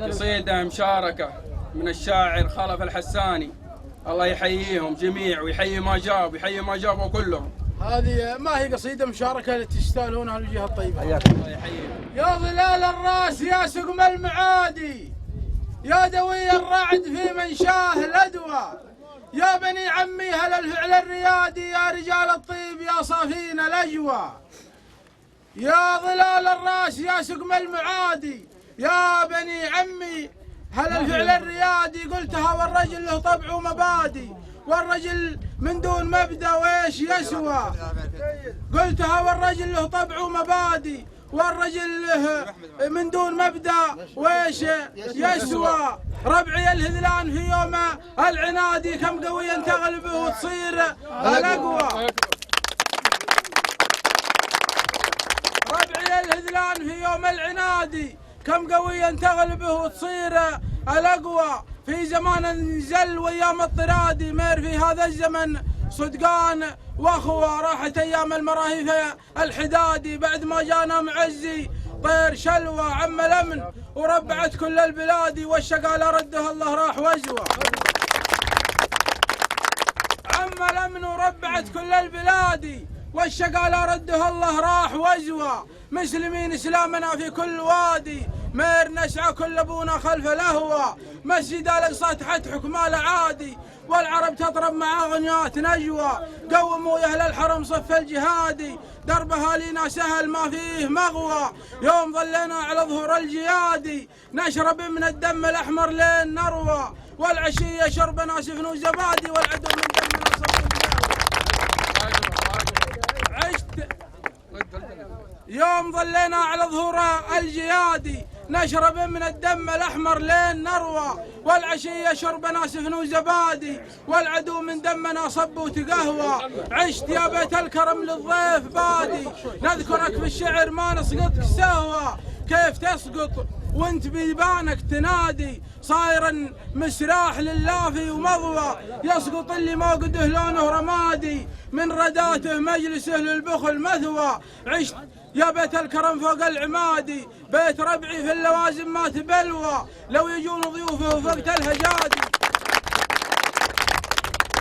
قصيدة مشاركة من الشاعر خلف الحساني، الله يحييهم جميع ويحيي ما جاب ويحيي ما جابوا كلهم. هذه ما هي قصيدة مشاركة لتستاهلونها على الجهة الطيبة. الله يحييهم. يا ظلال الراس يا سقم المعادي، يا دوي الرعد في منشاه الأدوى، يا بني عمي هل الفعل الريادي، يا رجال الطيب يا صافين الأجوى. يا ظلال الراس يا سقم المعادي، يا بني عمي هل الفعل الريادي، قلتها والرجل له طبع ومبادئ، والرجل من دون مبدأ ويش يسوى. قلتها والرجل له طبع ومبادئ، والرجل له من دون مبدأ ويش يسوى. ربعي الهذلان في يوم العنادي، كم قويا تغلبه وتصير الأقوى. ربعي الهذلان في يوم العنادي، كم قويا تغلبه وتصير الأقوى. في زمان انزل وايام الطرادي، مير في هذا الزمن صدقان واخوة. راحت ايام المراهي الحدادي، بعد ما جانا معزي طير شلوى. عم الامن وربعت كل البلاد، والشقالة رده الله راح وزوى. عم الامن وربعت كل البلاد، والشقالة رده الله راح وزوى. مسلمين اسلامنا في كل وادي، مير نسعى كل ابونا خلف الهوى. مسجد الاقصى تحت حكمه العادي، والعرب تطرب مع اغنيات نجوى. قوموا يا اهل الحرم صف الجهادي، درب اهالينا سهل ما فيه مغوى. يوم ظلينا على ظهور الجيادي، نشرب من الدم الاحمر لين نروى. والعشيه شربنا سفن وزبادي، والعدو من دمنا صف. عشت يوم ظلينا على ظهور الجيادي، نشرب من الدم الأحمر لين نروى. والعشية شربنا سفن وزبادي، والعدو من دمنا صب وتقهوى. عشت يا بيت الكرم للضيف بادي، نذكرك في الشعر ما نسقطك سهوى. كيف تسقط وانت بيبانك تنادي، صايرا مسراح للافي ومضوى. يسقط اللي موقده لونه رمادي، من رداته مجلسه للبخل مثوى. عشت يا بيت الكرم فوق العمادي، بيت ربعي في اللوازم ما تبلوى. لو يجون ضيوفه فوق الهجادي.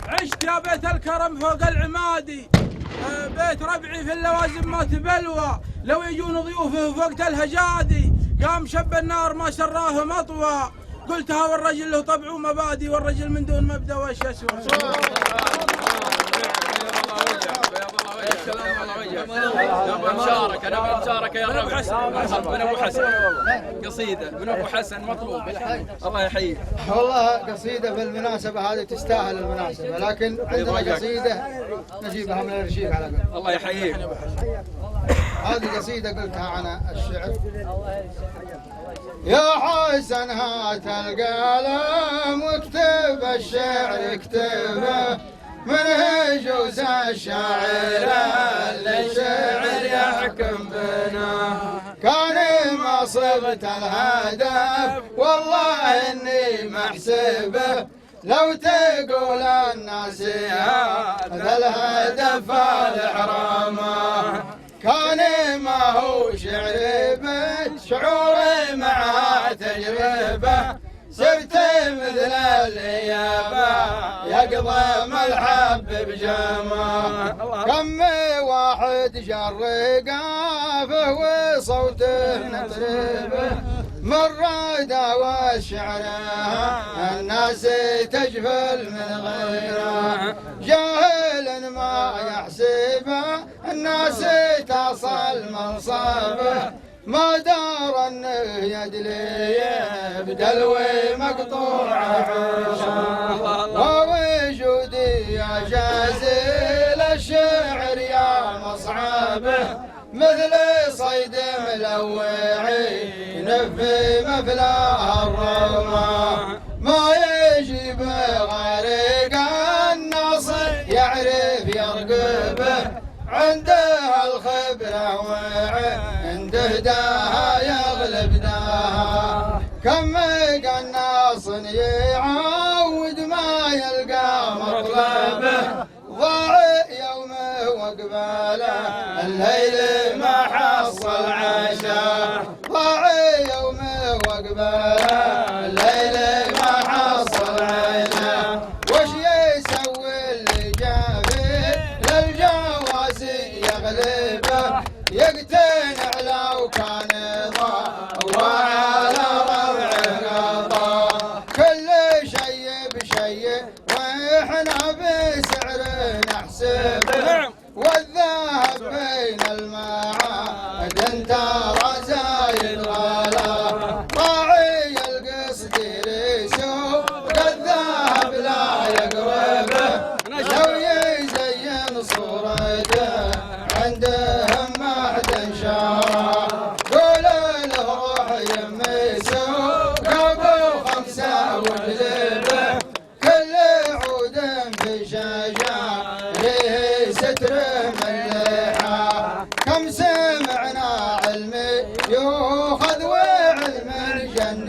عشت يا بيت الكرم فوق العمادي، بيت ربعي في اللوازم ما تبلوى. لو يجون ضيوفه فوق الهجادي، قام شب النار ما سراه مطوى. قلتها والرجل له طبع ومبادئ، والرجل من دون مبدأ وش يسوى. نبغى مشاركة يا رب. من ابو حسن قصيدة من ابو حسن مطلوب. الله يحييك. والله قصيدة بالمناسبة هذه تستاهل المناسبة، لكن عندنا قصيدة نجيبها من الارشيف على قول. الله يحييك. هذه قصيدة قلتها عن الشعر. يا حسن هات القلم واكتب الشعر اكتبه، من جوز الشاعر اللي الشعر يحكم بنا. كان ما صبت الهدف والله اني محسبه، لو تقول الناس هذا الهدف الحرامه. كان ما هو شعري بس شعوري مع تجربه، صرت مثل الإيابة يقضم الحب بجامه. كم واحد جر قافه وصوته نطربه، مرة والشعره الناس تجفل من غيره. جاهل ما يحسبه الناس تصل منصبه، ما دار انه يدلي بدلوي مقطوع ووجودي يا جازل الشعر يا مصعبه، مثل صيد ملوعي نفي مفلاه الرمى. ما يجيب غير النص يعرف يرقبه، عنده الخبرة وعنده داها يغلب داها. كم قناص يعود ما يلقى مطلبه، ضاع يومه وقباله الليل ما حصل عشاء. ضاع يومه وقباله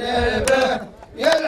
جانبه، يا